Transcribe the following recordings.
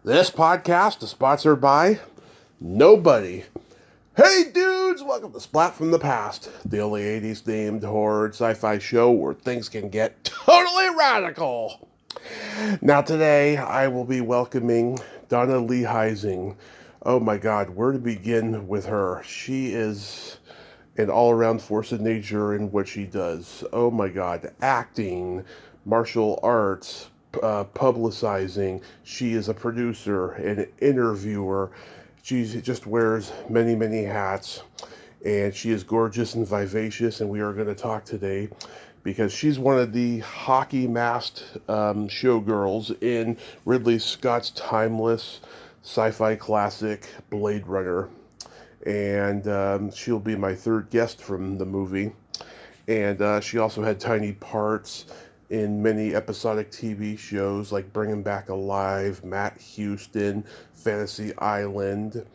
This podcast is sponsored by nobody. Hey dudes, welcome to Splat from the Past, the only 80s themed horror and sci-fi show where things can get totally radical. Now today I will be welcoming Dawna Lee Heising. Oh my god, where to begin with her? She is an all-around force of nature in what she does. Oh my god, acting, martial arts, publicizing. She is a producer, an interviewer. She just wears many, many hats. And she is gorgeous and vivacious, and we are going to talk today because she's one of the hockey masked showgirls in Ridley Scott's timeless sci-fi classic Blade Runner. And she'll be my third guest from the movie. And she also had tiny parts in many episodic TV shows like Bringing Back Alive, Matt Houston, Fantasy Island.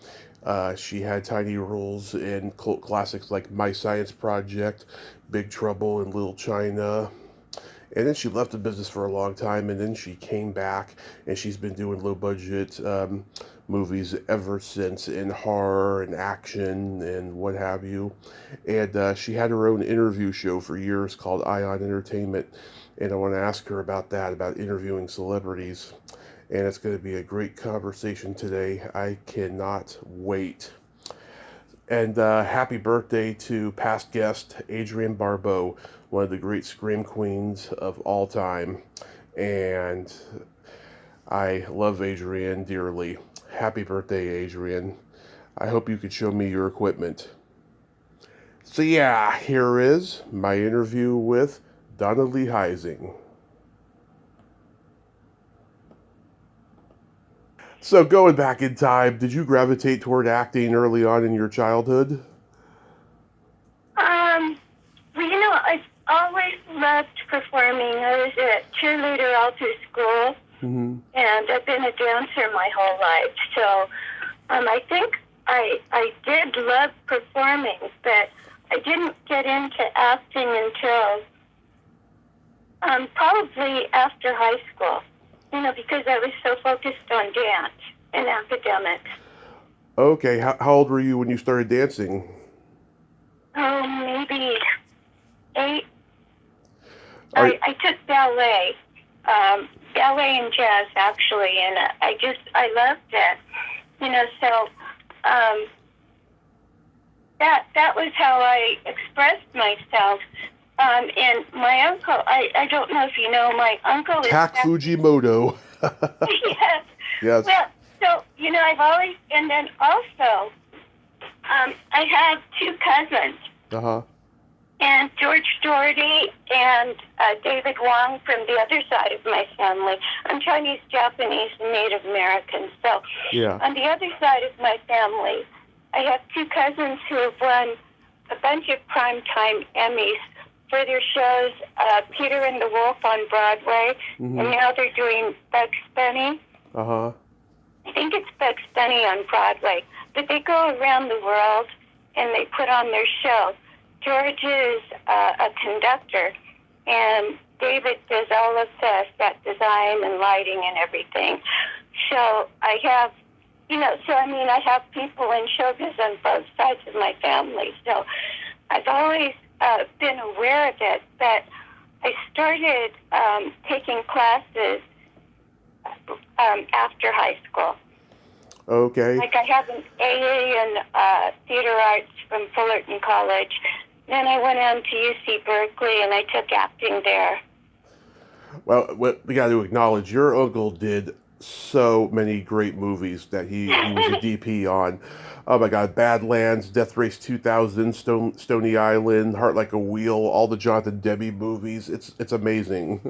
She had tiny roles in cult classics like My Science Project, Big Trouble in Little China. And then she left the business for a long time, and then she came back, and she's been doing low budget movies ever since, in horror and action and what have you. And she had her own interview show for years called Ion Entertainment, and I want to ask her about that, about interviewing celebrities. And it's going to be a great conversation today. I cannot wait. And happy birthday to past guest Adrienne Barbeau, one of the great scream queens of all time. And I love Adrienne dearly. Happy birthday, Adrienne. I hope you could show me your equipment. So yeah, here is my interview with Dawna Lee Heising. So going back in time, did you gravitate toward acting early on in your childhood? I've always loved performing. I was a cheerleader all through school, Mm-hmm. and I've been a dancer my whole life. So I think I did love performing, but I didn't get into acting until probably after high school, because I was so focused on dance and academics. Okay, how old were you when you started dancing? Oh, maybe 8. Are, I took ballet, ballet and jazz actually, and I loved it, So that was how I expressed myself. And my uncle, I don't know if you know, my uncle is Tak Fujimoto. yes. Yes. Well, so I've always, and then also, I have 2 cousins. Uh-huh. And George Doherty and David Wong from the other side of my family. I'm Chinese, Japanese, and Native American. So Yeah. on the other side of my family, I have 2 cousins who have won a bunch of primetime Emmys for their shows, Peter and the Wolf on Broadway, Mm-hmm. and now they're doing Bugs Bunny. Uh-huh. I think it's Bugs Bunny on Broadway. But they go around the world and they put on their show. George is a conductor, and David does all of the set design and lighting and everything. So I have, I have people in showbiz on both sides of my family. So I've always been aware of it, but I started taking classes after high school. Okay. Like I have an AA in theater arts from Fullerton College. Then I went on to UC Berkeley, and I took acting there. Well, we got to acknowledge your uncle did so many great movies that he was a DP on. Oh my God, Badlands, Death Race 2000, Stony Island, Heart Like a Wheel, all the Jonathan Demme movies. It's amazing.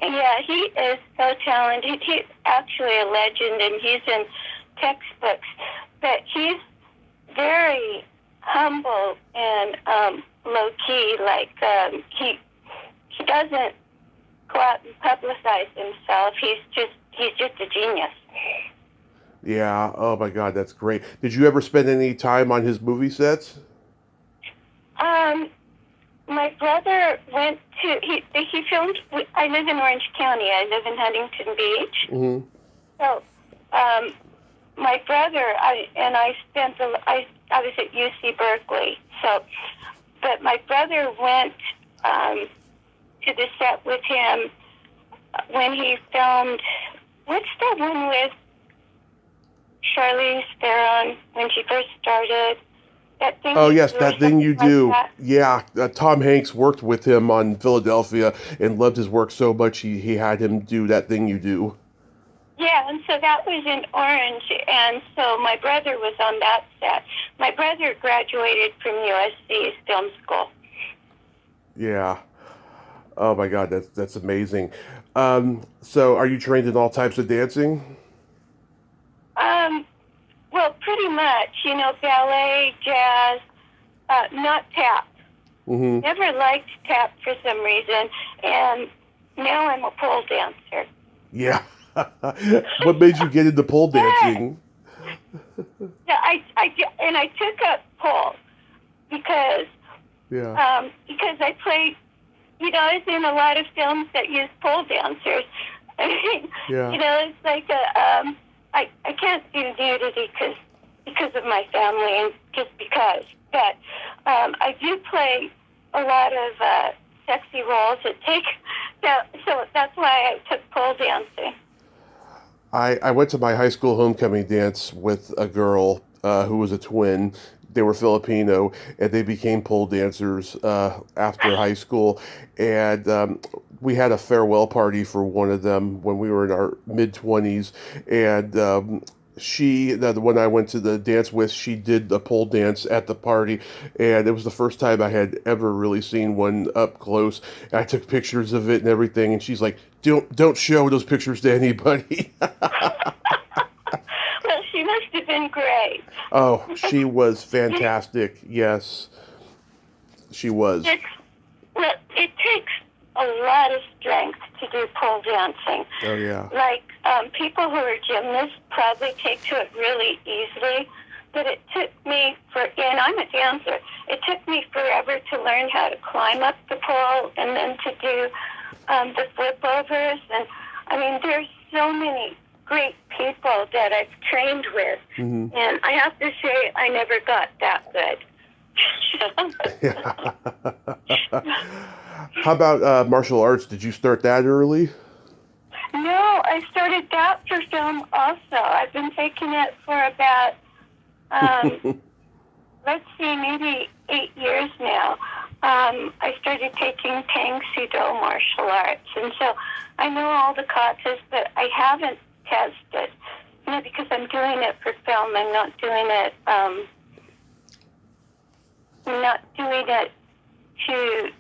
Yeah, he is so talented. He's actually a legend, and he's in textbooks. But he's very humble and low key. Like he doesn't go out and publicize himself. He's just a genius. Yeah. Oh my God, that's great. Did you ever spend any time on his movie sets? My brother went to he filmed. I live in Orange County. I live in Huntington Beach. Mm-hmm. So my brother, I was at UC Berkeley, so, but my brother went to the set with him when he filmed, what's that one with Charlize Theron when she first started? That thing Oh you yes, do or that thing you something do. like that? Yeah, Tom Hanks worked with him on Philadelphia and loved his work so much he had him do that thing you do. Yeah, and so that was in Orange, and so my brother was on that set. My brother graduated from USC's film school. Yeah. Oh my God, that's amazing. So are you trained in all types of dancing? Well, pretty much, ballet, jazz, not tap. Mm-hmm. Never liked tap for some reason, and now I'm a pole dancer. Yeah. What made you get into pole Yeah, dancing? yeah, and I took up pole because Yeah. I played. I was in a lot of films that use pole dancers. I mean, Yeah. it's like I can't do nudity because of my family and just because. But I do play a lot of sexy roles that take. So that's why I took pole dancing. I went to my high school homecoming dance with a girl who was a twin. They were Filipino, and they became pole dancers after high school. And we had a farewell party for one of them when we were in our mid-20s. And the one I went to the dance with, she did the pole dance at the party, and it was the first time I had ever really seen one up close. I took pictures of it and everything, and she's like, "Don't show those pictures to anybody." Well, she must have been great. Oh, she was fantastic. Yes, she was. It takes a lot of strength to do pole dancing. Oh yeah. Like people who are gymnasts probably take to it really easily, but it took me and I'm a dancer. It took me forever to learn how to climb up the pole and then to do the flip overs. And I mean, there's so many great people that I've trained with, Mm-hmm. and I have to say I never got that good. Yeah. How about martial arts? Did you start that early? No, I started that for film also. I've been taking it for about, let's see, maybe 8 years now. I started taking Tang Soo-Do martial arts, and so I know all the katas, but I haven't tested, because I'm doing it for film. I'm not doing it to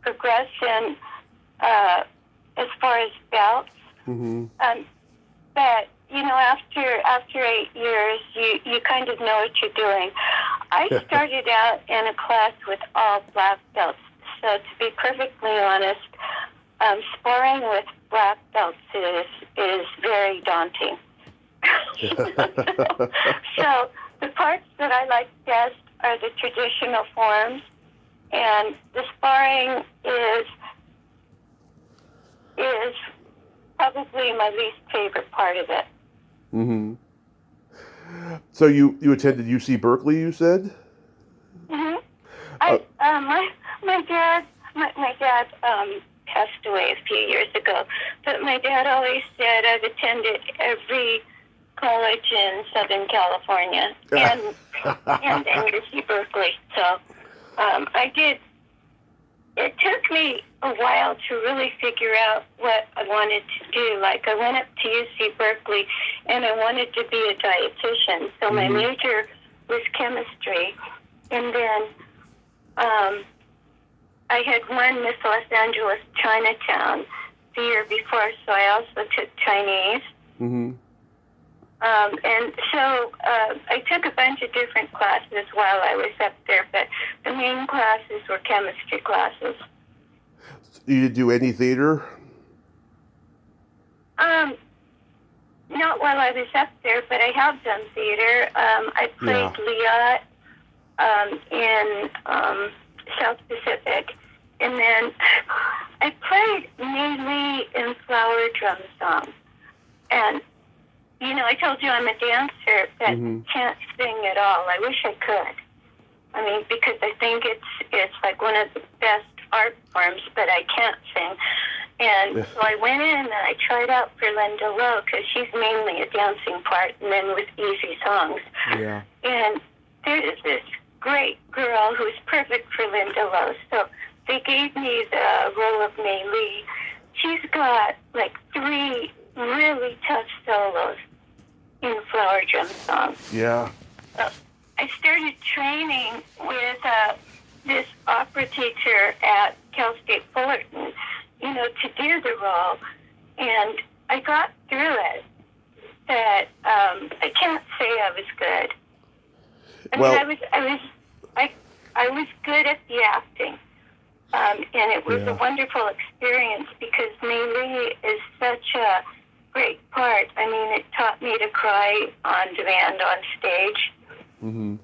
progress in as far as belts. Mm-hmm. But after 8 years, you kind of know what you're doing. I started out in a class with all black belts. So to be perfectly honest, sparring with black belts is very daunting. So the parts that I like best are the traditional forms, and the sparring is probably my least favorite part of it. Mm-hmm. So you attended UC Berkeley, you said? Mm-hmm. My dad passed away a few years ago, but my dad always said I've attended every college in Southern California and UC Berkeley. So I did. It took me a while to really figure out what I wanted to do. Like I went up to UC Berkeley and I wanted to be a dietitian. So my major was chemistry. And then I had won Miss Los Angeles Chinatown the year before, so I also took Chinese. Mm-hmm. And so I took a bunch of different classes while I was up there, but the main classes were chemistry classes. You didn't do any theater? Not while I was up there, but I have done theater. I played Leah in South Pacific, and then I played mainly in flower drum songs. And I told you I'm a dancer, but can't sing at all. I wish I could. I mean, because I think it's like one of the best art forms, but I can't sing. And so I went in and I tried out for Linda Lowe because she's mainly a dancing part and then with easy songs. Yeah. And there's this great girl who's perfect for Linda Lowe. So they gave me the role of May Lee. She's got like 3 really tough solos in Flower Drum songs. Yeah. I started training with this opera teacher at Cal State Fullerton, to do the role, and I got through it. But I can't say I was good. I was good at the acting, and it was a wonderful experience because May Lee is such a great part. I mean, it taught me to cry on demand on stage. Mm-hmm.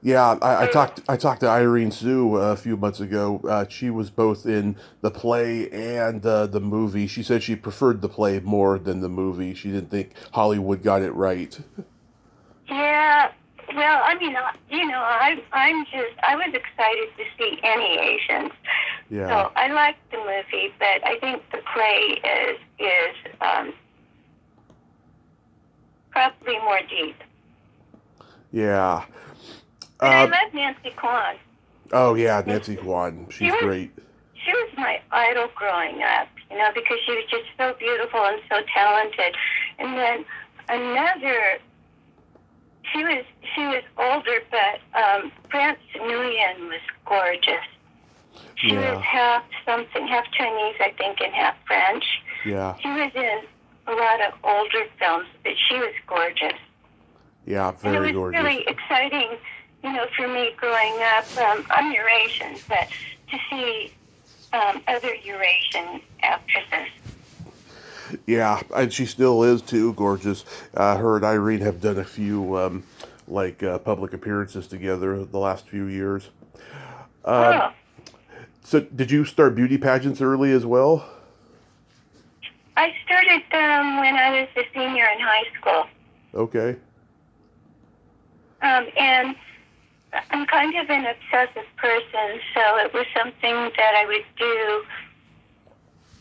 Yeah, I talked to Irene Sue a few months ago. She was both in the play and the movie. She said she preferred the play more than the movie. She didn't think Hollywood got it right. Yeah, well, I mean, I was excited to see any Asians. Yeah. So I liked the movie, but I think the play is probably more deep. Yeah. But I love Nancy Kwan. Oh, yeah, Nancy Kwan. She's great. She was my idol growing up, because she was just so beautiful and so talented. And then she was older, but France Nguyen was gorgeous. She was half Chinese, I think, and half French. Yeah. She was in a lot of older films, but she was gorgeous. Yeah, very gorgeous. And it was really exciting, for me growing up. I'm Eurasian, but to see other Eurasian actresses. Yeah, and she still is too gorgeous. Her and Irene have done a few public appearances together the last few years. So, did you start beauty pageants early as well? I started them when I was a senior in high school. Okay. And I'm kind of an obsessive person, so it was something that I would do,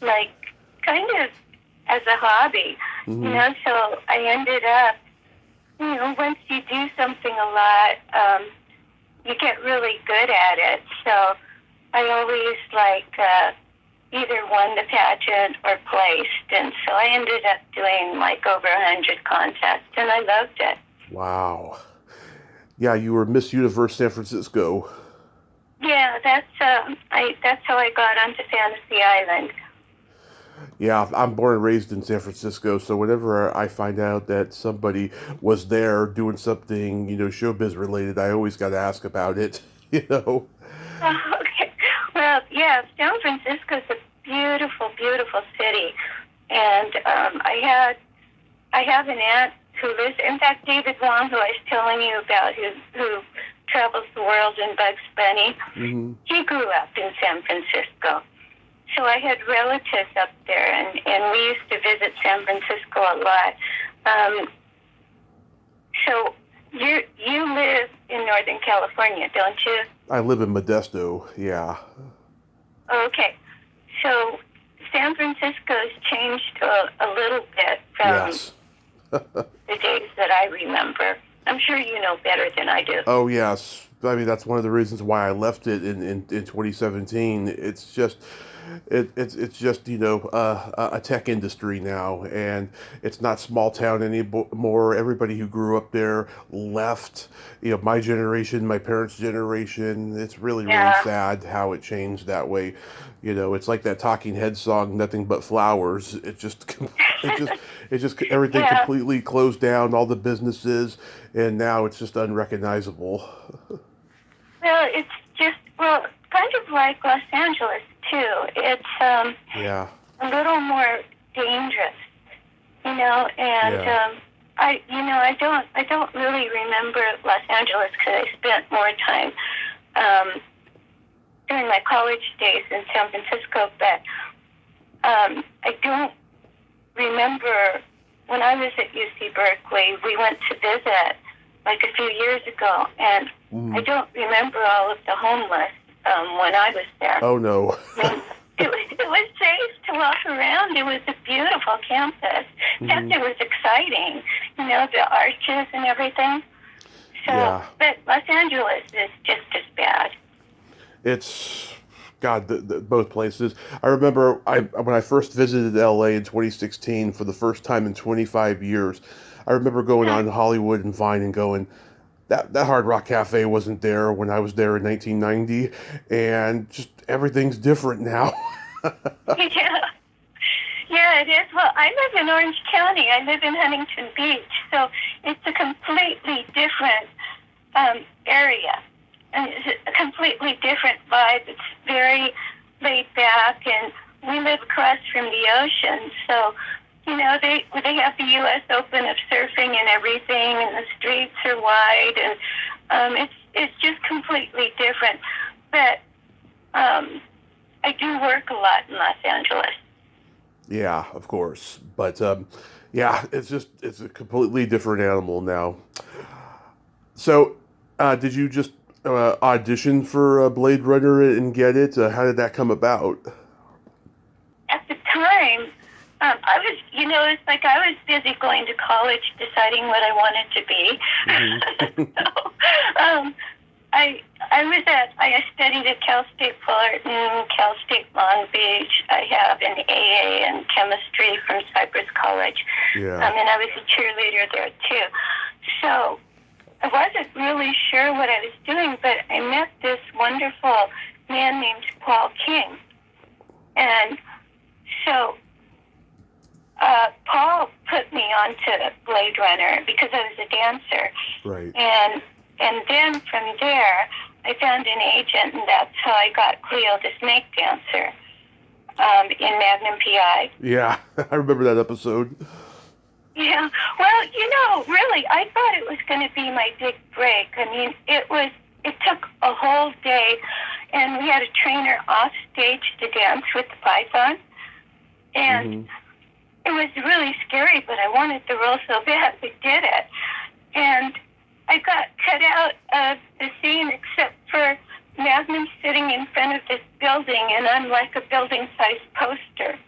like, kind of as a hobby, so I ended up, once you do something a lot, you get really good at it, so I always, either won the pageant or placed, and so I ended up doing, over 100 contests, and I loved it. Wow. Yeah, you were Miss Universe San Francisco. Yeah, that's how I got onto Fantasy Island. Yeah, I'm born and raised in San Francisco, so whenever I find out that somebody was there doing something, showbiz related, I always got to ask about it, Oh, okay. Well, yeah, San Francisco's a beautiful, beautiful city, and I have an aunt who lives. In fact, David Wong, who I was telling you about, who travels the world in Bugs Bunny, he grew up in San Francisco. So I had relatives up there, and we used to visit San Francisco a lot. So you live in Northern California, don't you? I live in Modesto, yeah. Okay. So San Francisco's changed a little bit from the days that I remember. I'm sure you know better than I do. Oh, yes. I mean, that's one of the reasons why I left it in 2017. It's just... It's just a tech industry now, and it's not small town anymore. Everybody who grew up there left. My generation, my parents' generation. It's really sad how it changed that way. It's like that Talking Heads song, "Nothing But Flowers." It just everything completely closed down, all the businesses, and now it's just unrecognizable. Well, it's just kind of like Los Angeles too. It's a little more dangerous, and I don't really remember Los Angeles because I spent more time during my college days in San Francisco, but I don't remember when I was at UC Berkeley, we went to visit like a few years ago, and I don't remember all of the homeless when I was there. Oh, no. I mean, it was safe to walk around. It was a beautiful campus. In fact, it was exciting, the arches and everything. So, Yeah. But Los Angeles is just as bad. It's, God, both places. I remember when I first visited LA in 2016 for the first time in 25 years, I remember going on Hollywood and Vine and going, that Hard Rock Cafe wasn't there when I was there in 1990, and just everything's different now. Yeah, it is. Well, I live in Orange County. I live in Huntington Beach, so it's a completely different area. And it's a completely different vibe. It's very laid back, and we live across from the ocean, so they have the U.S. Open of surfing and everything, and the streets are wide, and it's just completely different. But I do work a lot in Los Angeles. Yeah, of course. But yeah, it's a completely different animal now. So, did you just audition for Blade Runner and get it? How did that come about? At the time, I was, it's like I was busy going to college, deciding what I wanted to be. So, I studied at Cal State Fullerton, Cal State Long Beach. I have an AA in chemistry from Cypress College. Yeah. And I was a cheerleader there too. So I wasn't really sure what I was doing, but I met this wonderful man named Paul King. And so Paul put me onto Blade Runner because I was a dancer. Right. And then from there, I found an agent, and that's how I got Cleo the Snake Dancer in Magnum PI. Yeah, I remember that episode. Yeah, well, really, I thought it was going to be my big break. I mean, it took a whole day, and we had a trainer off stage to dance with the python, and it was really scary, but I wanted the role so bad, we did it. And I got cut out of the scene except for Magnum sitting in front of this building, and I'm like a building-sized poster.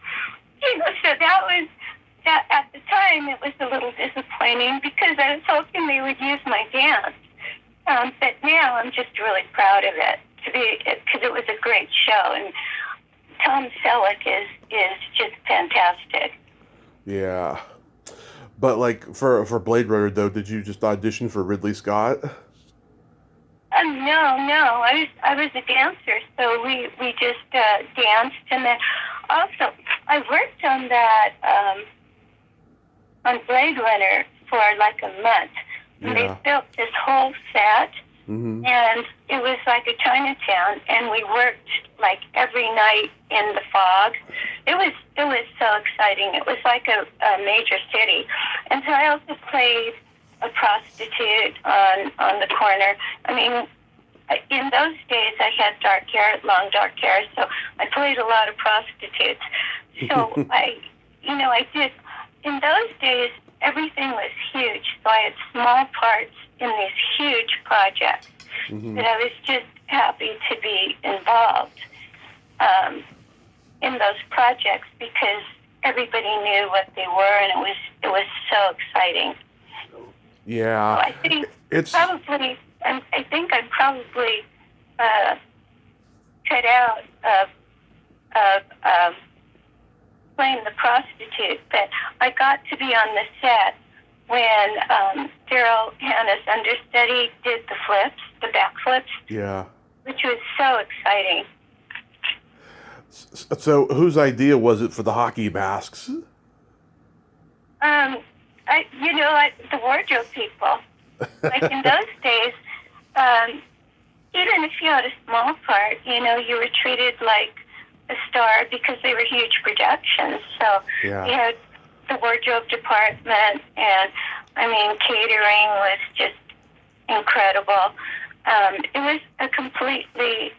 So that at the time, it was a little disappointing because I was hoping they would use my dance. But now I'm just really proud of it because it was a great show, and Tom Selleck is just fantastic. Yeah. But like for Blade Runner though, did you just audition for Ridley Scott? No. I was a dancer, so we just danced, and then also I worked on that on Blade Runner for like a month. Yeah. They built this whole set, and it was like a Chinatown, and we worked like every night in the fog. It was so exciting. It was like a major city. And so I also played a prostitute on the corner. I mean, in those days I had long dark hair, so I played a lot of prostitutes. So I did, in those days everything was huge, so I had small parts in these huge projects that I was just happy to be involved in those projects because everybody knew what they were, and it was so exciting. Yeah. So I think I'm probably cut out of playing the prostitute, but I got to be on the set when Daryl Hannah's understudy did the backflips. Yeah. Which was so exciting. So whose idea was it for the hockey masks? The wardrobe people. Like in those days, even if you had a small part, you were treated like a star because they were huge productions. So you had the wardrobe department, and catering was just incredible. It was a completely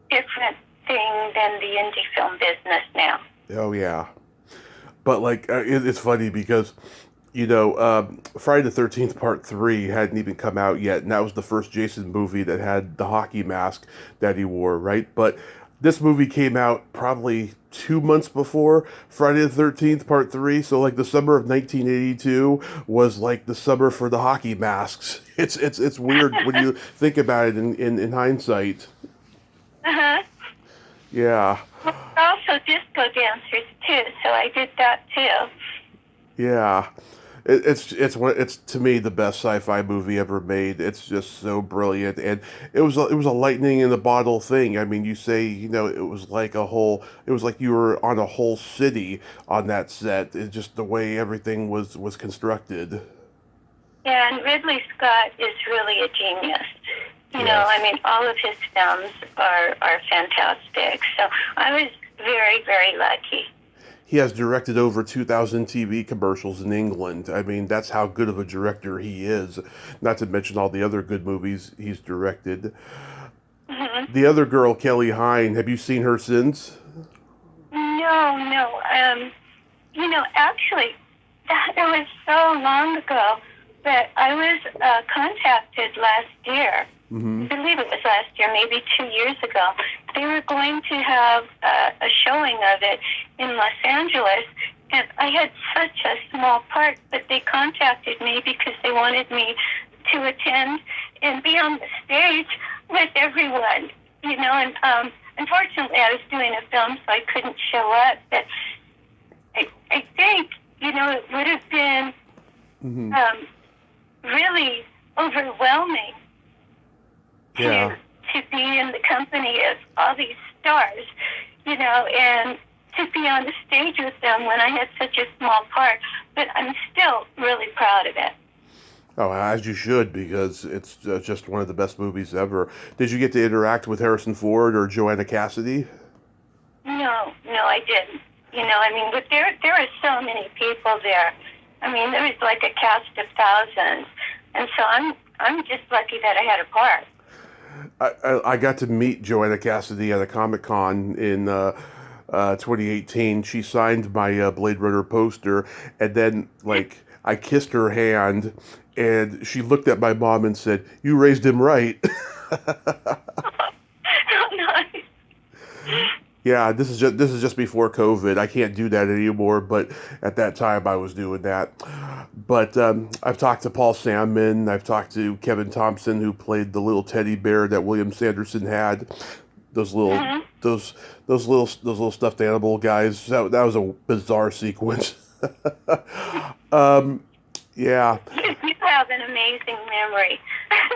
different thing than the indie film business now. Oh yeah, But like, it's funny because, Friday the 13th Part 3 hadn't even come out yet, and that was the first Jason movie that had the hockey mask that he wore, right? But this movie came out probably 2 months before Friday the 13th Part 3, so like the summer of 1982 was like the summer for the hockey masks. It's weird when you think about it in hindsight. Uh-huh. Yeah. Well, also disco dancers, too, so I did that, too. Yeah. It's to me the best sci-fi movie ever made. It's just so brilliant, and it was a lightning in the bottle thing. I mean, you say it was like you were on a whole city on that set. It's just the way everything was constructed. And Ridley Scott is really a genius. Yes. I mean, all of his films are fantastic. So I was very, very lucky. He has directed over 2,000 TV commercials in England. I mean, that's how good of a director he is. Not to mention all the other good movies he's directed. Hmm. The other girl, Kelly Hine, have you seen her since? No, no. Actually, that was so long ago that I was contacted last year. Mm-hmm. I believe it was last year, maybe 2 years ago. They were going to have a showing of it in Los Angeles, and I had such a small part, but they contacted me because they wanted me to attend and be on the stage with everyone, and unfortunately I was doing a film, so I couldn't show up, but I think, it would have been Mm-hmm. really overwhelming Yeah. to be in the company of all these stars, and to be on the stage with them when I had such a small part. But I'm still really proud of it. Oh, as you should, because it's just one of the best movies ever. Did you get to interact with Harrison Ford or Joanna Cassidy? No, I didn't. I mean, but there are so many people there. I mean, there was like a cast of thousands, and so I'm just lucky that I had a part. I got to meet Joanna Cassidy at a Comic-Con in 2018. She signed my Blade Runner poster, and then like I kissed her hand, and she looked at my mom and said, "You raised him right." Oh, nice. Yeah, this is just before COVID. I can't do that anymore, but at that time I was doing that. But I've talked to Paul Sandman. I've talked to Kevin Thompson, who played the little teddy bear that William Sanderson had. Those little Mm-hmm. those little stuffed animal guys. That was a bizarre sequence. um, yeah, You have an amazing memory.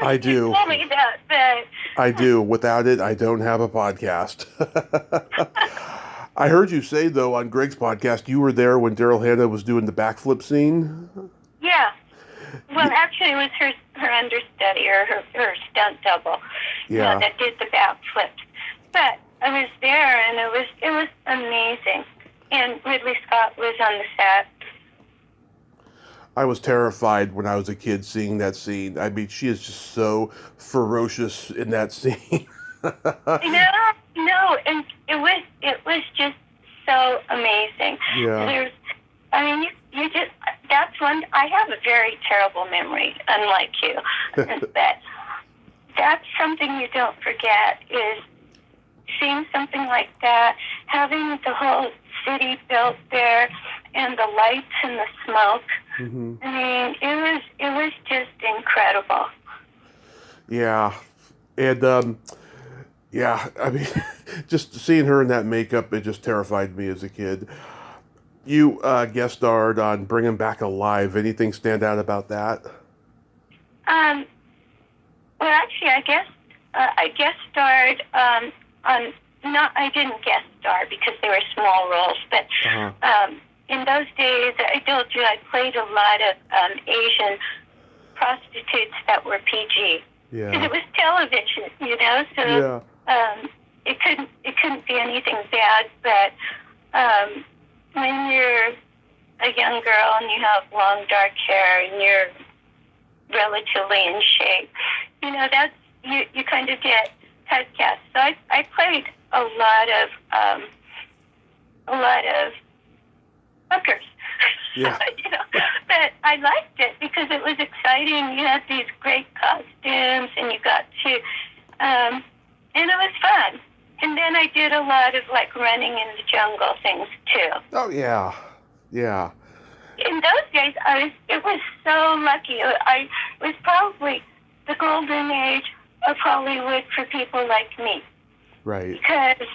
I You do. told me that, but I do. Without it, I don't have a podcast. I heard you say, though, on Greg's podcast, you were there when Daryl Hannah was doing the backflip scene. yeah. Well, actually, it was her understudy or her stunt double, Yeah. that did the backflip. But I was there, and it was amazing. And Ridley Scott was on the set. I was terrified when I was a kid seeing that scene. I mean, she is just so ferocious in that scene. No, and it was just so amazing. Yeah. I mean, you just, that's one, I have a very terrible memory, unlike you. But that's something you don't forget is seeing something like that, having the whole city built there, and the lights and the smoke. Mm-hmm. I mean, it was just incredible. Yeah. And, yeah, I mean, just seeing her in that makeup, it just terrified me as a kid. You guest starred on Bring 'Em Back Alive. Anything stand out about that? Um, well, actually, I guest starred on. Not, I didn't guest star because they were small roles, but Uh-huh. in those days, I told you I played a lot of Asian prostitutes that were PG. Because Yeah. it was television, so Yeah. it couldn't be anything bad. But when you're a young girl and you have long dark hair and you're relatively in shape, that's you kind of get typecast. So I played a lot of hookers. Yeah. But I liked it because it was exciting. You had these great costumes, and you got to, and it was fun. And then I did a lot of like running in the jungle things too. Oh yeah, yeah. In those days, it was so lucky. I was probably the golden age of Hollywood for people like me. Right. Because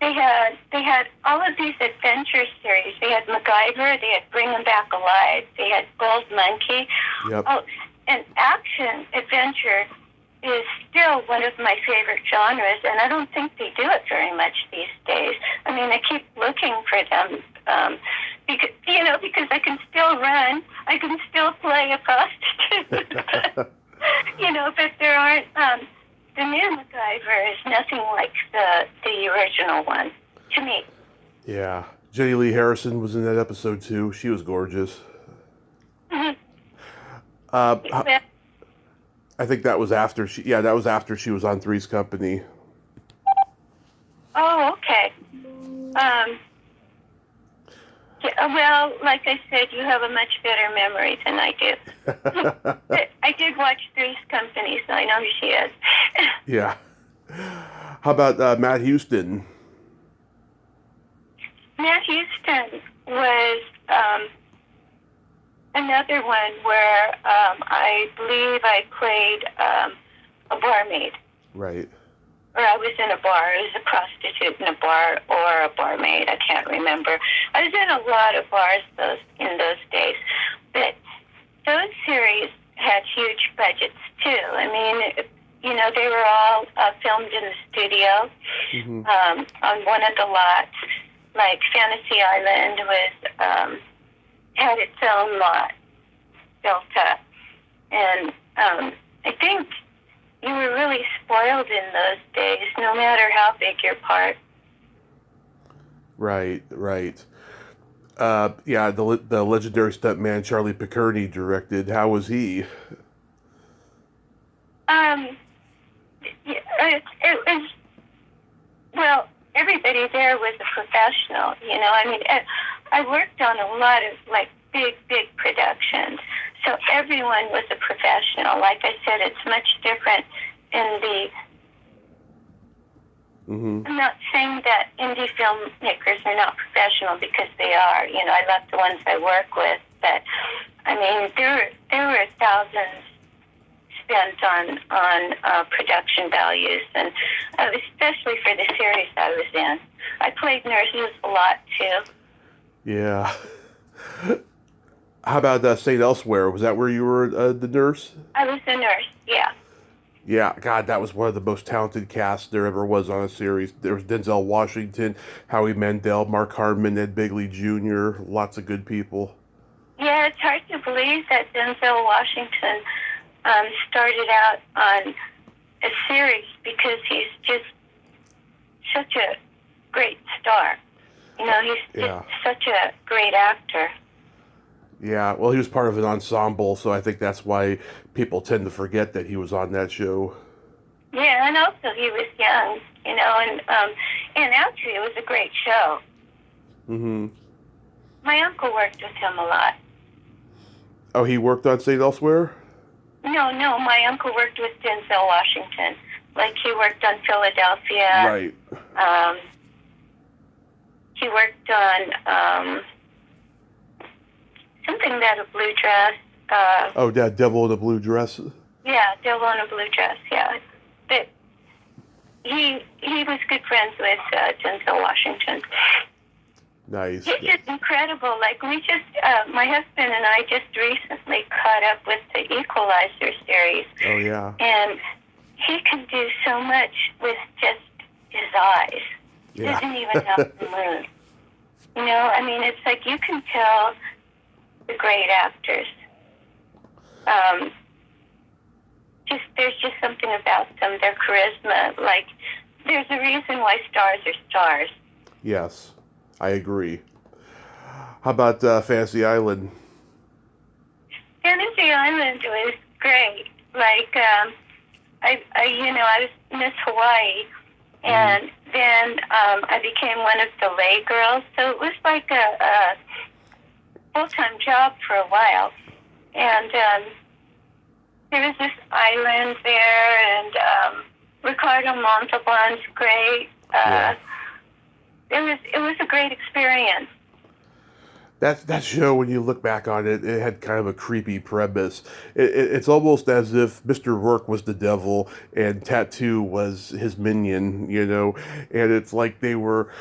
they had all of these adventure series. They had MacGyver. They had Bring 'Em Back Alive. They had Gold Monkey. Yep. Oh, and action adventure is still one of my favorite genres, and I don't think they do it very much these days. I mean, I keep looking for them because I can still run, I can still play a prostitute, but there aren't. The new MacGyver is nothing like the original one to me. Yeah. Jenny Lee Harrison was in that episode too. She was gorgeous. Mm-hmm. I think that was after she was on Three's Company. Oh, okay. Well, like I said, you have a much better memory than I do. I did watch Three's Company, so I know who she is. Yeah. How about Matt Houston? Matt Houston was another one where I believe I played a barmaid. Right. Or I was in a bar. I was a prostitute in a bar or a barmaid. I can't remember. I was in a lot of bars in those days. But those series had huge budgets, too. I mean, they were all filmed in the studio on one of the lots. Like Fantasy Island had its own lot built up. And I think you were really spoiled in those days, no matter how big your part. Right. The legendary stuntman Charlie Pickerney directed. How was he? It was, well, everybody there was a professional, I mean, I worked on a lot of, like, big productions, so everyone was a professional. Like I said, it's much different in the... Mm-hmm. I'm not saying that indie filmmakers are not professional, because they are. I love the ones I work with, but, I mean, there were thousands spent on production values, and especially for the series I was in. I played nurses a lot, too. Yeah. How about St. Elsewhere? Was that where you were the nurse? I was a nurse, yeah. Yeah, God, that was one of the most talented casts there ever was on a series. There was Denzel Washington, Howie Mandel, Mark Harmon, Ed Begley Jr., lots of good people. Yeah, it's hard to believe that Denzel Washington started out on a series, because he's just such a great star. He's just such a great actor. Yeah, well, he was part of an ensemble, so I think that's why people tend to forget that he was on that show. Yeah, and also he was young, and actually it was a great show. Mm-hmm. My uncle worked with him a lot. Oh, he worked on St. Elsewhere? No, my uncle worked with Denzel Washington. Like, he worked on Philadelphia. Right. He worked on something about a blue dress. That Devil in a Blue Dress? Yeah, Devil in a Blue Dress, yeah. But he was good friends with Denzel Washington. Nice. It's just incredible. Like, we just, my husband and I just recently caught up with the Equalizer series. Oh, yeah. And he can do so much with just his eyes. He Yeah. doesn't even have to move. I mean, it's like you can tell the great actors. There's just something about them, their charisma. Like, there's a reason why stars are stars. Yes, I agree. How about Fantasy Island? Fantasy Island was great. Like, I was Miss Hawaii, and then I became one of the lay girls. So it was like full-time job for a while. And there was this island there, and Ricardo Montalban's great. It was a great experience. That show, when you look back on it, it had kind of a creepy premise. It's almost as if Mr. Rourke was the devil and Tattoo was his minion, and it's like they were,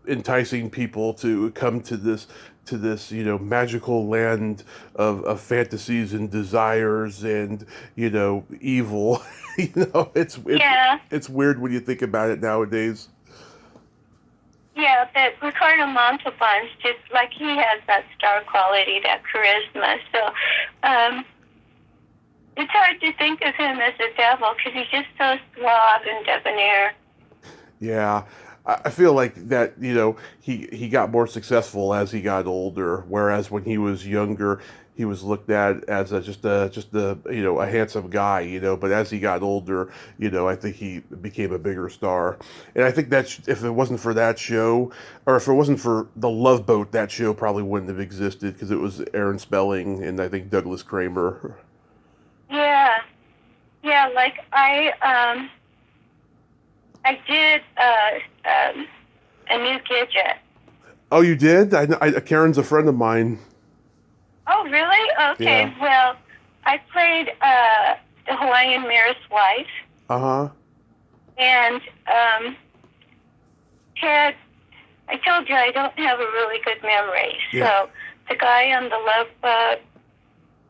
enticing people to come to this magical land of fantasies and desires and evil. It's weird when you think about it nowadays. Yeah, but Ricardo Montalban's just like, he has that star quality, that charisma. So it's hard to think of him as a devil because he's just so suave and debonair. Yeah, I feel like that, he got more successful as he got older, whereas when he was younger, he was looked at as just a a handsome guy, but as he got older, I think he became a bigger star. And I think that if it wasn't for that show, or if it wasn't for The Love Boat, that show probably wouldn't have existed, because it was Aaron Spelling and I think Douglas Kramer. Yeah, like I did a new Gidget. Oh, you did? Karen's a friend of mine. Oh, really? Okay. Yeah. Well, I played the Hawaiian mayor's wife. Uh-huh. And Ted, I told you I don't have a really good memory. Yeah. So the guy on the Love Boat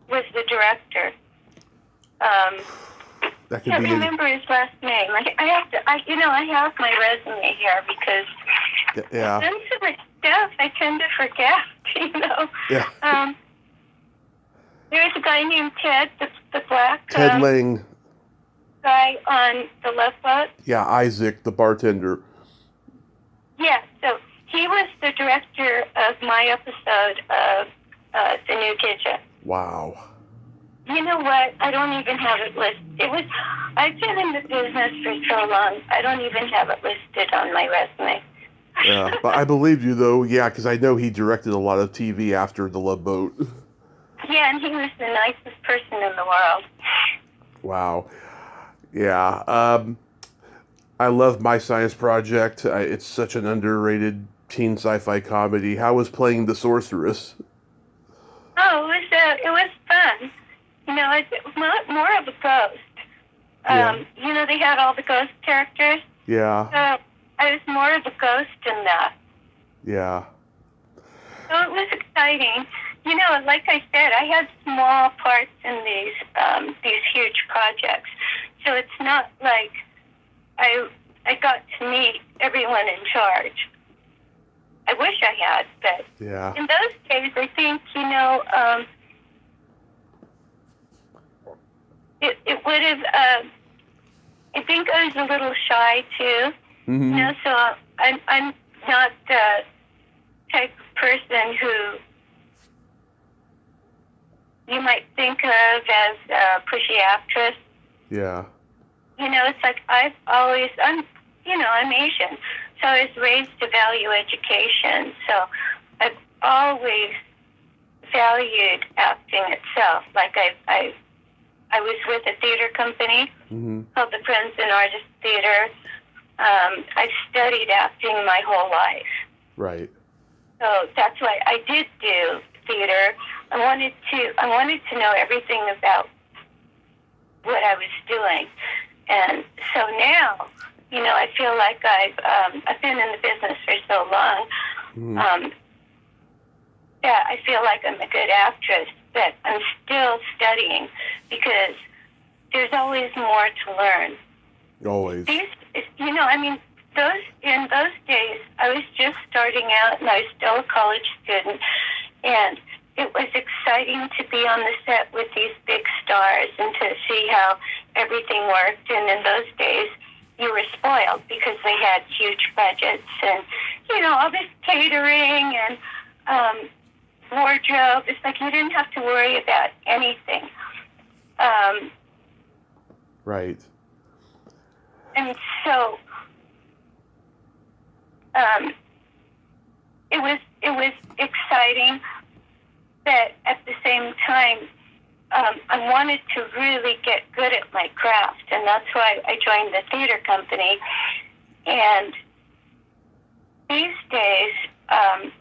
was the director. That could Can't be remember his last name. I have my resume here because yeah. I've done so much stuff. I tend to forget. Yeah. There's a guy named Ted, the black Ted Lang guy on the Love Boat. Yeah, Isaac, the bartender. Yeah, so he was the director of my episode of The New Gidget. Wow. You know what? I don't even have it listed. I've been in the business for so long, I don't even have it listed on my resume. Yeah, but I believed you, though, because I know he directed a lot of TV after The Love Boat. Yeah, and he was the nicest person in the world. Wow. Yeah. I love My Science Project. It's such an underrated teen sci-fi comedy. How was playing the sorceress? Oh, it was fun. It's more of a ghost. They had all the ghost characters. Yeah. So I was more of a ghost in that. Yeah. So it was exciting. Like I said, I had small parts in these huge projects. So it's not like I got to meet everyone in charge. I wish I had, but yeah. In those days, I think, it would have, I think I was a little shy too. Mm-hmm. So I'm not the type of person who you might think of as a pushy actress. Yeah. It's like I'm Asian, so I was raised to value education. So I've always valued acting itself. Like I was with a theater company called the Friends and Artists Theater. I've studied acting my whole life. Right. So that's why I did do theater. I wanted to know everything about what I was doing. And so now, I feel like I've been in the business for so long. Yeah, I feel like I'm a good actress, but I'm still studying because there's always more to learn. Always. In those days, I was just starting out and I was still a college student, and it was exciting to be on the set with these big stars and to see how everything worked. And in those days, you were spoiled because they had huge budgets and, all this catering and wardrobe. It's like you didn't have to worry about anything. Right. And so it was exciting. but at the same time, I wanted to really get good at my craft, and that's why I joined the theater company. And these days, I'm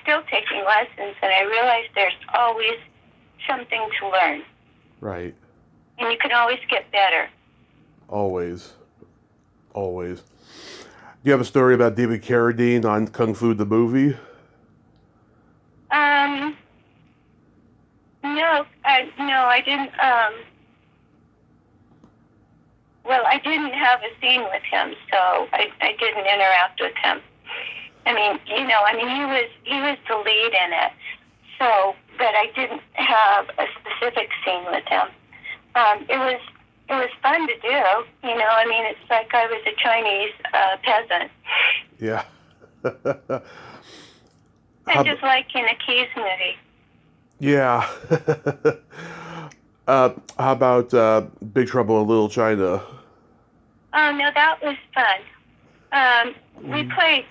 still taking lessons, and I realize there's always something to learn. Right. And you can always get better. Always. Always. Do you have a story about David Carradine on Kung Fu the movie? No, I didn't. Well, I didn't have a scene with him, so I didn't interact with him. I mean, he was the lead in it. So, but I didn't have a specific scene with him. It was fun to do. It's like I was a Chinese peasant. Yeah. And just like in a Keys movie. Yeah. How about Big Trouble in Little China? Oh, no, that was fun. We played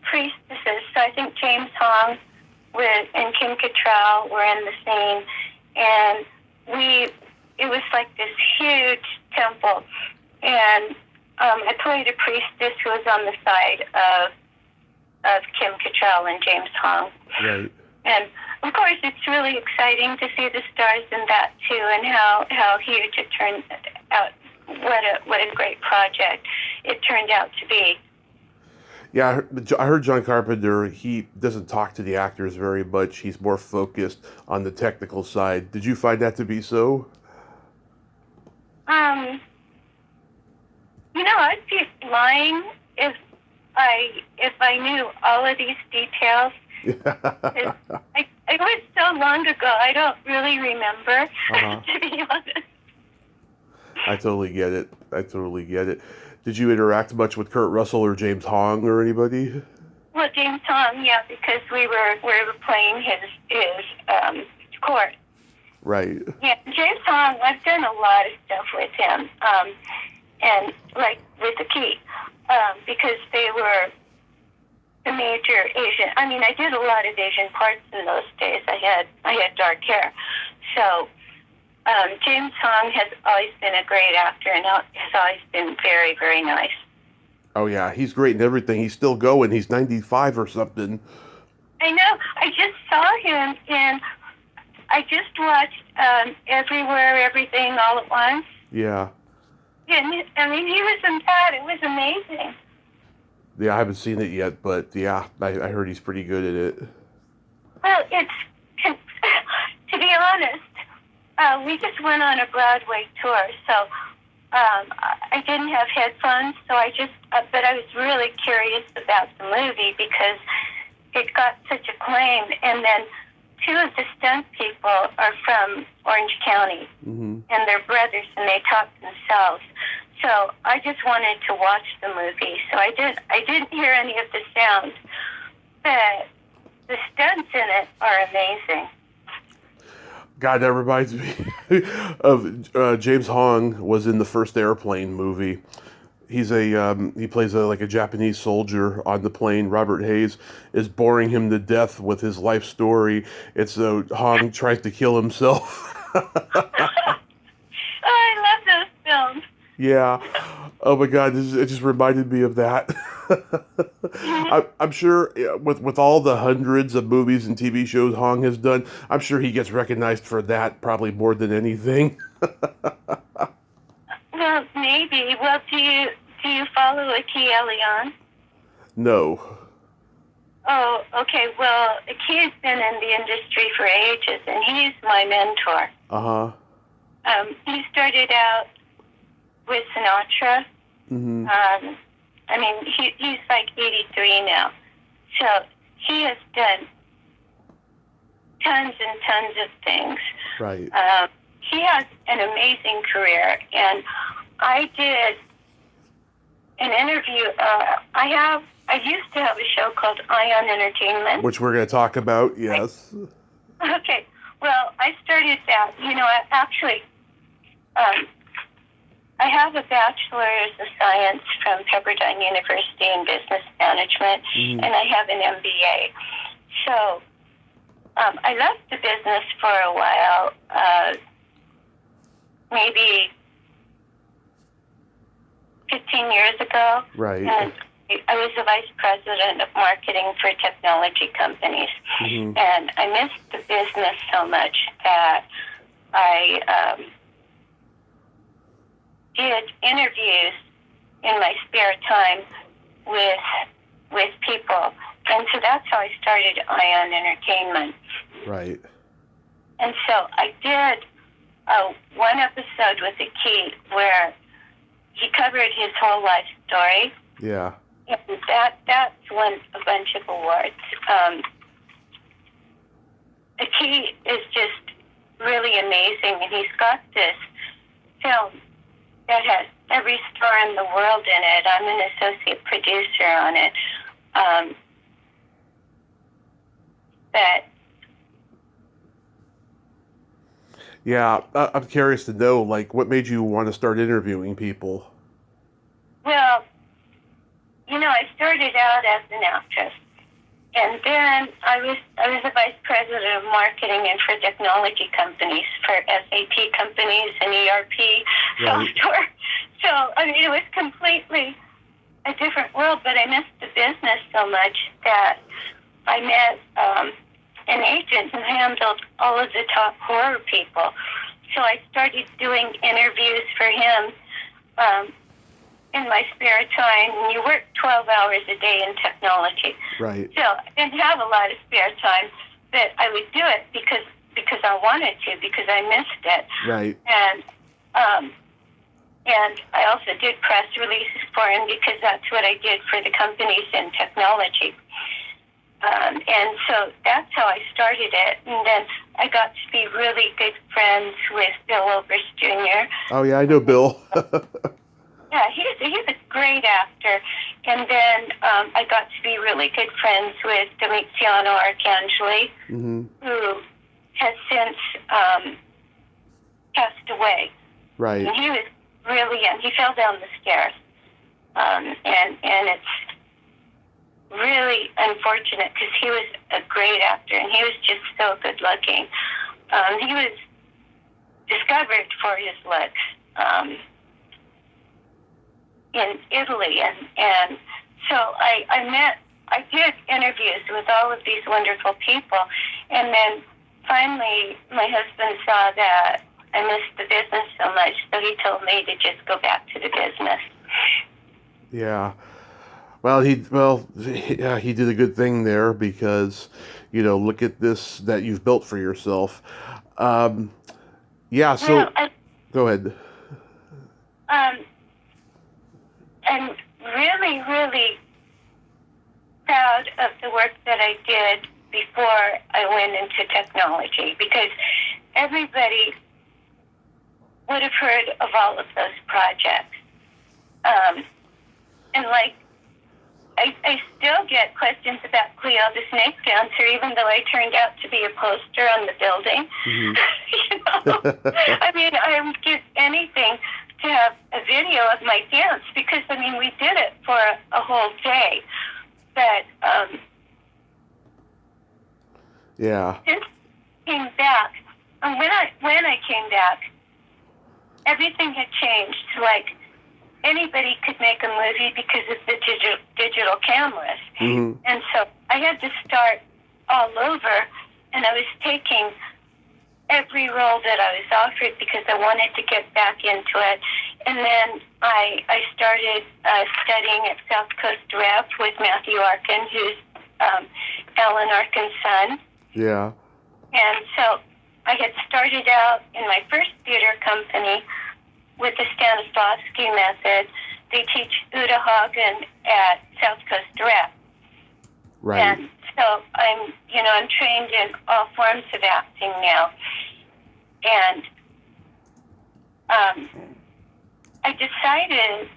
priestesses, so I think James Hong and Kim Cattrall were in the scene, and it was like this huge temple, and I played a priestess who was on the side of Kim Cattrall and James Hong. Right. And of course, it's really exciting to see the stars in that too, and how huge it turned out. What a great project it turned out to be. Yeah, I heard John Carpenter, he doesn't talk to the actors very much. He's more focused on the technical side. Did you find that to be so? I'd be lying if I knew all of these details. It was so long ago, I don't really remember, to be honest. I totally get it. Did you interact much with Kurt Russell or James Hong or anybody? Well, James Hong, yeah, because we were playing his court. Right. Yeah, James Hong, I've done a lot of stuff with him, and like with the Key, because they were the major Asian. I mean, I did a lot of Asian parts in those days. I had dark hair, so James Hong has always been a great actor and has always been very, very nice. Oh yeah, he's great in everything. He's still going. He's 95 or something. I know. I just saw him I just watched Everywhere, Everything, All at Once. Yeah. And he was in that. It was amazing. Yeah, I haven't seen it yet, but yeah, I heard he's pretty good at it. Well, to be honest, we just went on a Broadway tour, so I didn't have headphones, so but I was really curious about the movie because it got such acclaim, and then two of the stunt people are from Orange County, and they're brothers, and they talk themselves. So I just wanted to watch the movie. So I didn't hear any of the sound, but the stunts in it are amazing. God, that reminds me of James Hong was in the first Airplane movie. He's he plays like a Japanese soldier on the plane. Robert Hayes is boring him to death with his life story. It's so Hong tries to kill himself. Oh, I love those films. Yeah. Oh my God, it just reminded me of that. I'm sure with all the hundreds of movies and TV shows Hong has done, I'm sure he gets recognized for that probably more than anything. Well, maybe. Well, do you follow Aki Elian? No. Oh, okay. Well, Aki has been in the industry for ages, and he's my mentor. He started out with Sinatra. He's like 83 now. So he has done tons and tons of things. Right. He has an amazing career, and I did an interview. I used to have a show called Ion Entertainment, which we're going to talk about. Yes. Okay. Well, I started that. I have a bachelor's of science from Pepperdine University in business management, and I have an MBA. So I left the business for a while, maybe 15 years ago. Right. And I was the vice president of marketing for technology companies. Mm-hmm. And I missed the business so much that I did interviews in my spare time with people. And so that's how I started Ion Entertainment. Right. And so I did one episode with a Key where he covered his whole life story. Yeah. And that's won a bunch of awards. The Key is just really amazing, and he's got this film that has every star in the world in it. I'm an associate producer on it. Yeah, I'm curious to know, like, what made you want to start interviewing people? Well, I started out as an actress, and then I was a vice president of marketing and for technology companies, for SAP companies and ERP software. So it was completely a different world. But I missed the business so much that I met an agent who handled all of the top horror people. So I started doing interviews for him in my spare time. And you work 12 hours a day in technology. Right. So I didn't have a lot of spare time, but I would do it because I wanted to, because I missed it. Right. And I also did press releases for him because that's what I did for the companies in technology. And so that's how I started it. And then I got to be really good friends with Bill Overs Jr. Oh, yeah, I know Bill. Yeah, he's a great actor. And then I got to be really good friends with Domiziano Arcangeli, Mm-hmm. who has since passed away. Right. And he was really young. He fell down the stairs. And it's really unfortunate because he was a great actor and he was just so good looking. He was discovered for his looks in Italy, and so I did interviews with all of these wonderful people, and then finally my husband saw that I missed the business so much, so he told me to just go back to the business. Yeah. Well, he did a good thing there because, look at this that you've built for yourself. Yeah. So go ahead. I'm really, really proud of the work that I did before I went into technology, because everybody would have heard of all of those projects. And I still get questions about Cleo the Snake Dancer, even though I turned out to be a poster on the building. Mm-hmm. I mean, I would give anything to have a video of my dance, because we did it for a whole day. But yeah. since I came back, and when I came back, everything had changed. Like, anybody could make a movie because of the digital cameras. Mm-hmm. And so I had to start all over, and I was taking every role that I was offered because I wanted to get back into it. And then I started studying at South Coast Rep with Matthew Arkin, who's Alan Arkin's son. Yeah. And so I had started out in my first theater company with the Stanislavski method. They teach Uta Hagen at South Coast Rep. Right. And so I'm trained in all forms of acting now. And I decided,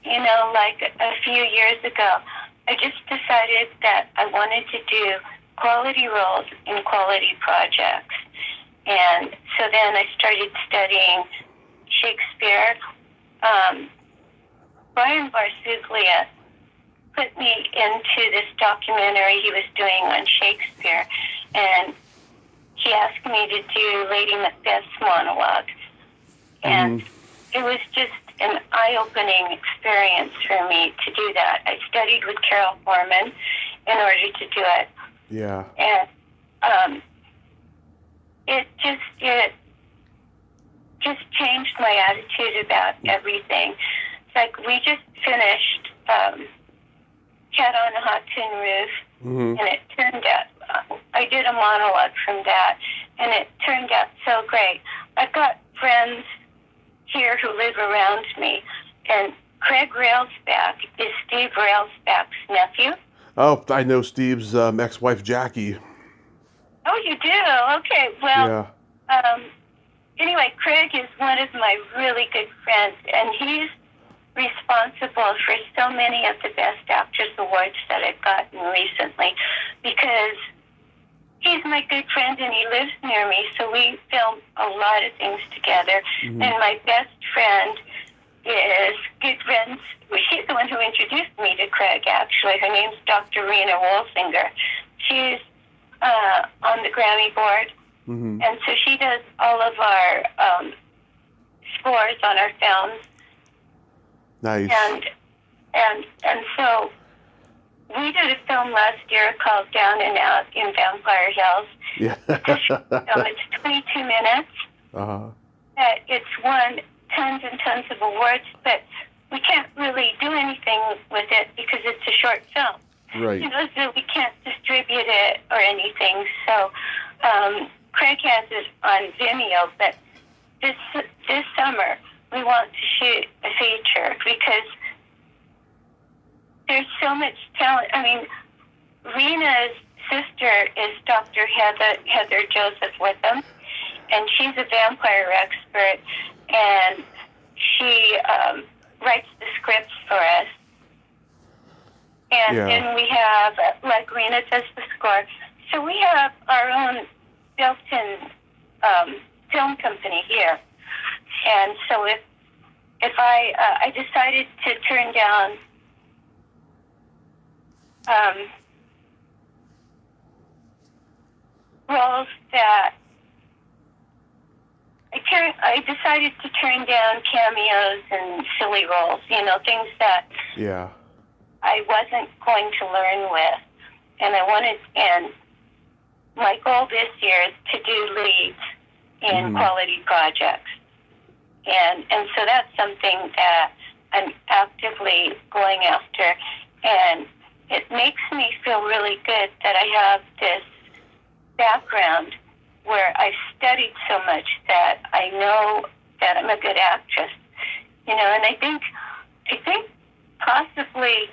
a few years ago, I just decided that I wanted to do quality roles in quality projects. And so then I started studying Shakespeare. Brian Barsuglia put me into this documentary he was doing on Shakespeare, and asked me to do Lady Macbeth's monologue. And it was just an eye-opening experience for me to do that. I studied with Carol Foreman in order to do it. Yeah. And it just changed my attitude about everything. It's like we just finished Cat on a Hot Tin Roof, and it turned out, I did a monologue from that, and it turned out so great. I've got friends here who live around me, and Craig Railsback is Steve Railsback's nephew. Oh, I know Steve's ex-wife, Jackie. Oh, you do? Okay, well, anyway, Craig is one of my really good friends, and he's responsible for so many of the Best Actress Awards that I've gotten recently, because he's my good friend and he lives near me, so we film a lot of things together. And my best friend is good friends. She's the one who introduced me to Craig, actually. Her name's Dr. Rena Wolsinger. She's on the Grammy board, and so she does all of our scores on our films. Nice. And so we did a film last year called Down and Out in Vampire Hills. Yeah. It's 22 minutes. It's won tons and tons of awards, but we can't really do anything with it because it's a short film. Right. You know, so we can't distribute it or anything. So Craig has it on Vimeo, but this summer we want to shoot a feature because there's so much talent. I mean, Rena's sister is Dr. Heather Joseph Witham, and she's a vampire expert, and she writes the scripts for us. And then we have, like Rena does the score. So we have our own built-in film company here. And so if I decided to turn down roles that I decided to turn down cameos and silly roles, you know, things that I wasn't going to learn with. And my goal this year is to do leads in quality projects. And so that's something that I'm actively going after. And it makes me feel really good that I have this background where I've studied so much that I know that I'm a good actress. You know, and I think possibly,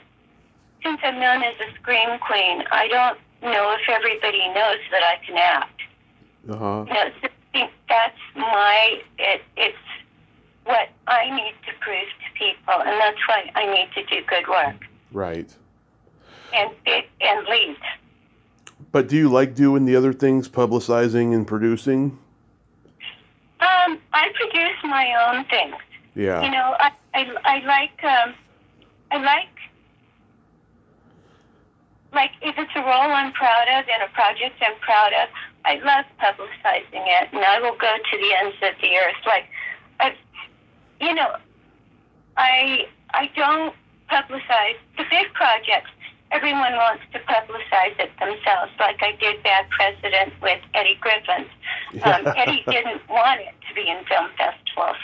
since I'm known as a scream queen, I don't know if everybody knows that I can act. You know, so I think that's it's what I need to prove to people, and that's why I need to do good work. Right. And lead. But do you like doing the other things, publicizing and producing? I produce my own things. Yeah. You know, I like if it's a role I'm proud of and a project I'm proud of, I love publicizing it, and I will go to the ends of the earth. Like, you know, I don't publicize the big projects. Everyone wants to publicize it themselves, like I did Bad President with Eddie Griffin. Eddie didn't want it to be in film festivals,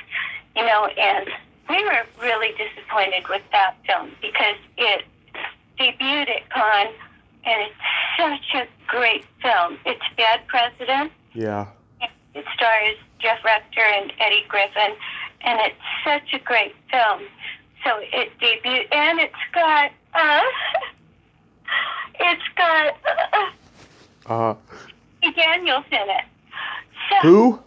you know, and we were really disappointed with that film because it debuted at Cannes, and it's such a great film. It's Bad President. Yeah. It stars Jeff Rector and Eddie Griffin, and it's such a great film. So it debuted, and it's got Daniels in it. So, who?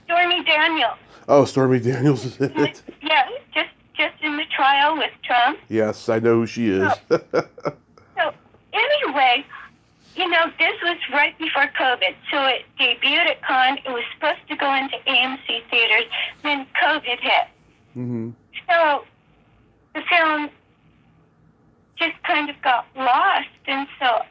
Stormy Daniels. Oh, Stormy Daniels is in it. Yeah, just in the trial with Trump. Yes, I know who she is. So anyway, you know, this was right before COVID, so it debuted at Cannes. It was supposed to go into AMC theaters, then COVID hit. So the film just kind of got lost, and so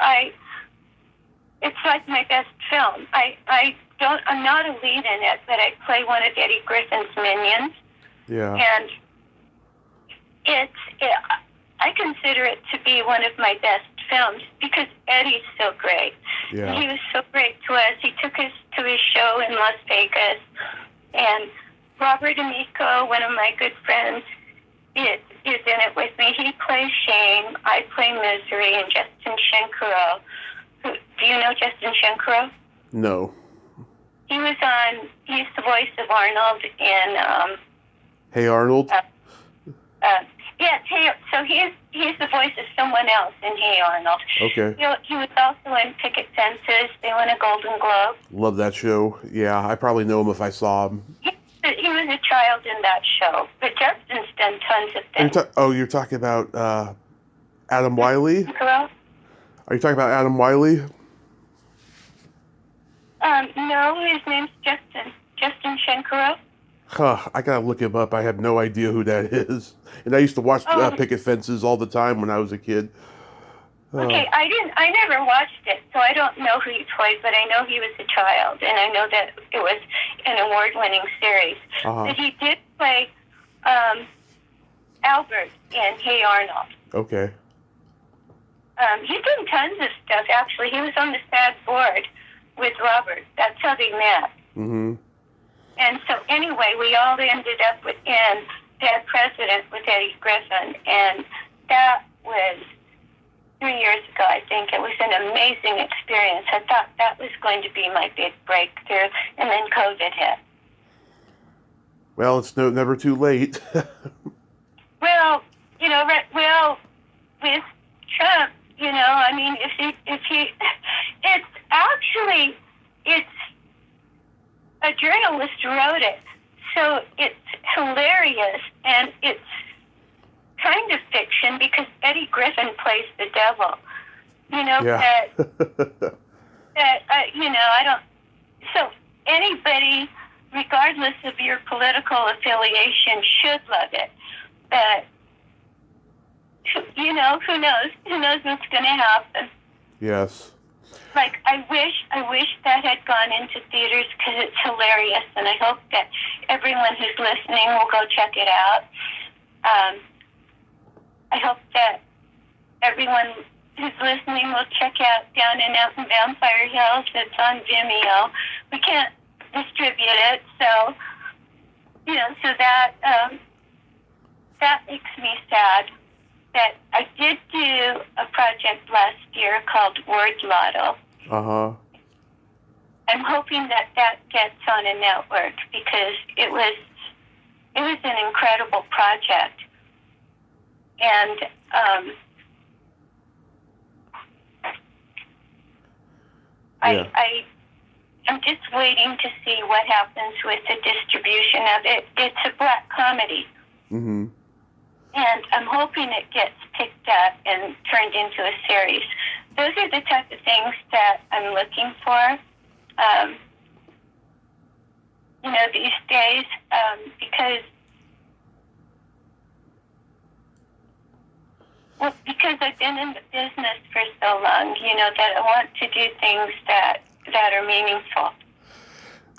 it's like my best film. I'm not a lead in it, but I play one of Eddie Griffin's minions, Yeah. and I consider it to be one of my best films because Eddie's so great. Yeah. He was so great to us. He took us to his show in Las Vegas, and Robert Amico, one of my good friends, is in it with me. He plays Shane, I play Misery, and Justin Shenkuro. Do you know Justin Shenkuro? No. He's the voice of Arnold in, Hey Arnold? yes, so he's the voice of someone else in Hey Arnold. Okay. He was also in Picket Fences. They won a Golden Globe. Love that show. Yeah, I probably know him if I saw him. He was a child in that show, but Justin's done tons of things. You're talking about Adam Wiley? Hello? Are you talking about Adam Wiley? No, his name's Justin. Justin Shenkuro. Huh, I gotta look him up. I have no idea who that is. And I used to watch Picket Fences all the time when I was a kid. Okay, I never watched it, so I don't know who he played, but I know he was a child, and I know that it was an award-winning series. But he did play Albert in Hey Arnold. Okay. He's done tons of stuff, actually. He was on the SAG board with Robert. That's how they met. Mm-hmm. And so anyway, we all ended up in Bad President with Eddie Griffin, and that was 3 years ago, I think. It was an amazing experience. I thought that was going to be my big breakthrough, and then COVID hit. Well, it's never too late. Well, with Trump, I mean, it's a journalist wrote it, so it's hilarious, and it's kind of fiction because Eddie Griffin plays the devil. Yeah. I don't. So anybody, regardless of your political affiliation, should love it. But who knows? Who knows what's going to happen? Yes. Like, I wish that had gone into theaters because it's hilarious, and I hope that everyone who's listening will go check it out. I hope that everyone who's listening will check out Down and Out in Vampire Hills. It's on Vimeo. We can't distribute it, so that makes me sad. That I did do a project last year called Word Lotto. Uh-huh. I'm hoping that gets on a network because it was an incredible project. And I'm just waiting to see what happens with the distribution of it. It's a black comedy. Mm-hmm. And I'm hoping it gets picked up and turned into a series. Those are the type of things that I'm looking for, these days, because I've been in the business for so long, that I want to do things that are meaningful.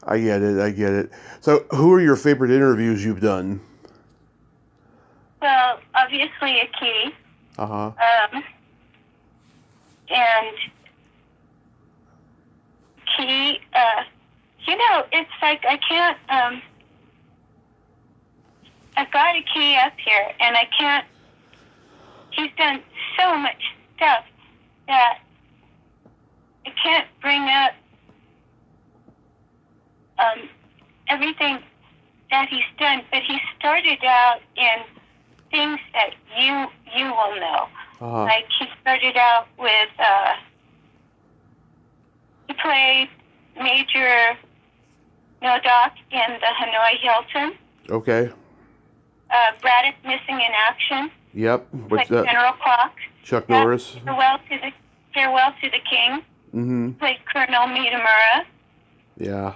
I get it. So, who are your favorite interviews you've done? Well, obviously a key. Uh-huh. And key, it's like I can't, I've got a key up here, and I can't, he's done so much stuff that I can't bring up everything that he's done, but he started out in things that you will know. Uh-huh. Like he started out with he played Major Nodoc in the Hanoi Hilton. Okay. Braddock Missing in Action. Yep. What's played that? General Clock. Chuck Norris. Farewell to the King. Mm-hmm. Played Colonel Mitamura. Yeah.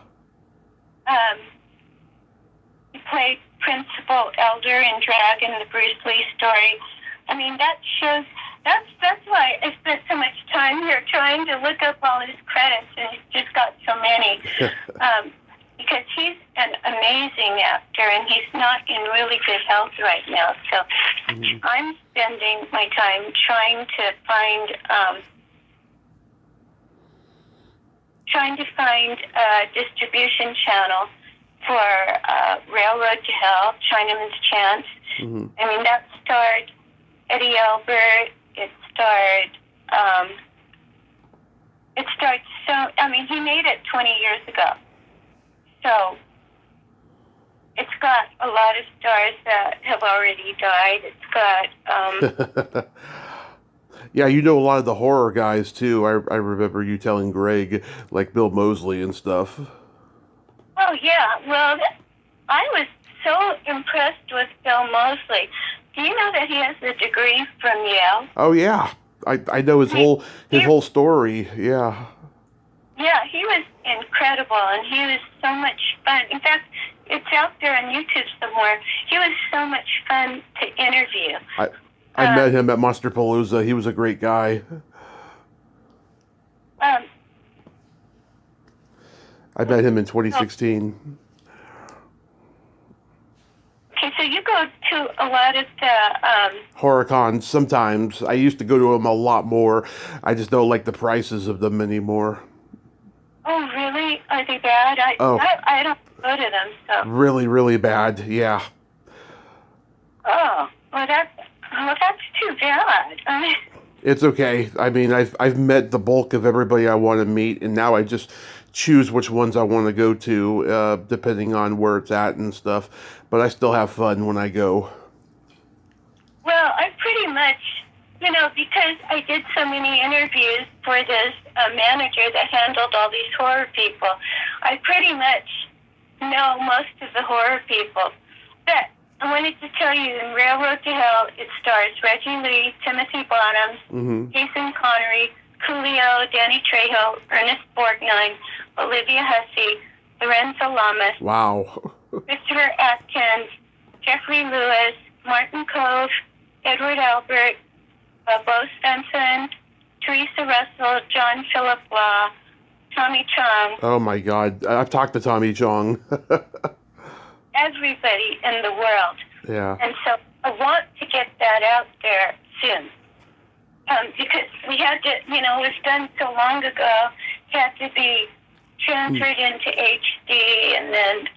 He played Principal Elder in Dragon, the Bruce Lee story. I mean, that shows That's why I spent so much time here trying to look up all his credits, and he's just got so many. Because he's an amazing actor, and he's not in really good health right now. So I'm spending my time trying to find a distribution channel for Railroad to Hell, Chinaman's Chance. I mean, that starred Eddie Albert. It starred he made it 20 years ago. So it's got a lot of stars that have already died. It's got Yeah, you know a lot of the horror guys too. I remember you telling Greg, like Bill Moseley and stuff. Oh yeah, well, I was so impressed with Bill Moseley. Do you know that he has a degree from Yale? Oh yeah, I know his whole story. Yeah. Yeah, he was incredible, and he was so much fun. In fact, it's out there on YouTube somewhere. He was so much fun to interview. I met him at Monsterpalooza. He was a great guy. I met him in 2016. Okay, so you go to a lot of the horror cons sometimes. I used to go to them a lot more. I just don't like the prices of them anymore. Oh, really? Are they bad? I don't go to them, so. Really, really bad, yeah. Oh, well, that's too bad. It's okay. I mean, I've met the bulk of everybody I want to meet, and now I just choose which ones I want to go to, depending on where it's at and stuff. But I still have fun when I go. Well, I pretty much, because I did so many interviews for this manager that handled all these horror people, I pretty much know most of the horror people. But I wanted to tell you, in Railroad to Hell, it stars Reggie Lee, Timothy Bottoms, Jason Connery, Coolio, Danny Trejo, Ernest Borgnine, Olivia Hussey, Lorenzo Lamas, wow, Christopher Atkins, Jeffrey Lewis, Martin Cove, Edward Albert, Bo Svensson, Teresa Russell, John Philip Law, Tommy Chong. Oh my God, I've talked to Tommy Chong. Everybody in the world. Yeah. And so I want to get that out there soon. Because we had to, it was done so long ago, it had to be transferred into HD, and then,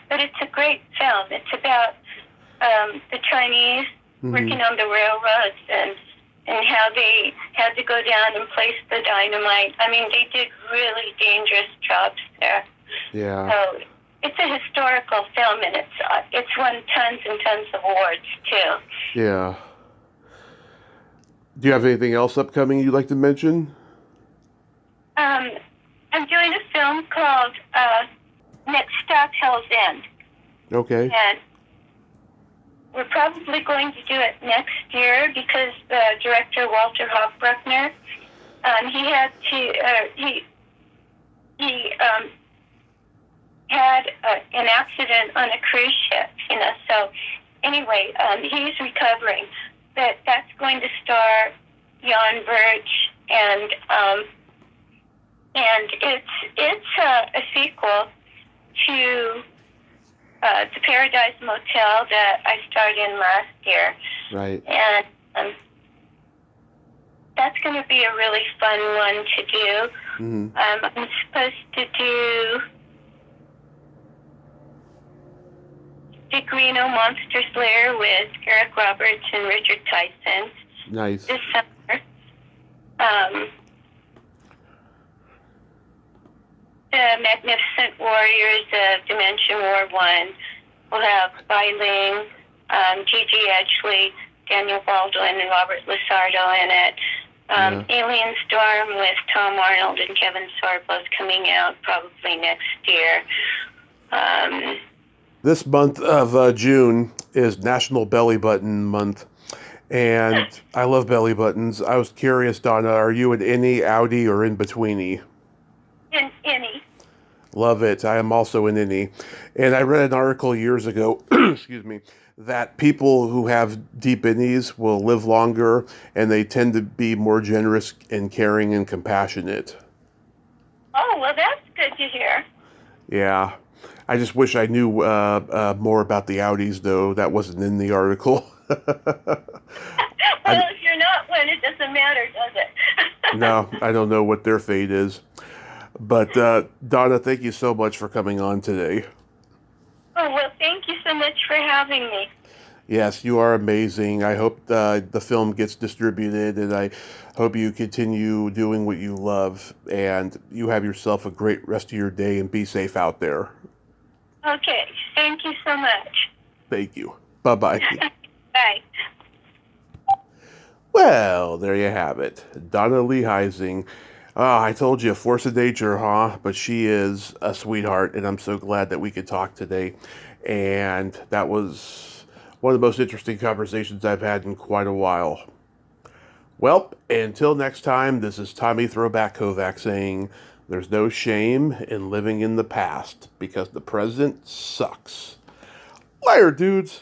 but it's a great film. It's about the Chinese working on the railroads and how they had to go down and place the dynamite. I mean, they did really dangerous jobs there. Yeah. So it's a historical film, and it's won tons and tons of awards too. Yeah. Do you have anything else upcoming you'd like to mention? I'm doing a film called Next Stop, Hell's End. Okay. And we're probably going to do it next year because the director, Walter Hofbruckner, he had an accident on a cruise ship, so anyway, he's recovering. But that's going to star Jan Birch, and it's a sequel to the Paradise Motel that I starred in last year. Right. And that's going to be a really fun one to do. I'm supposed to do Dick Reno Monster Slayer with Eric Roberts and Richard Tyson. Nice. This summer. The Magnificent Warriors of Dimension War 1 will have Bai Ling, Gigi Edgley, Daniel Baldwin, and Robert Lusardo in it. Alien Storm with Tom Arnold and Kevin Sorbo's coming out probably next year. This month of June is National Belly Button Month, and I love belly buttons. I was curious, Dawna, are you an innie, outie, or in-betweenie? Innie. Love it. I am also an innie. And I read an article years ago, excuse me, that people who have deep innies will live longer and they tend to be more generous and caring and compassionate. Oh, well, that's good to hear. Yeah. I just wish I knew more about the Audis, though. That wasn't in the article. Well, I, if you're not one, it doesn't matter, does it? no, I don't know what their fate is. But Donna, thank you so much for coming on today. Oh, well, thank you so much for having me. Yes, you are amazing. I hope the film gets distributed, and I hope you continue doing what you love. And you have yourself a great rest of your day, and be safe out there. Okay, thank you so much. Thank you. Bye bye. Bye. Well, there you have it. Dawna Lee Heising. Ah, I told you, a force of nature, huh? But she is a sweetheart, and I'm so glad that we could talk today. And that was one of the most interesting conversations I've had in quite a while. Well, until next time, this is Tommy Throwback Kovac saying there's no shame in living in the past because the present sucks. Later, dudes.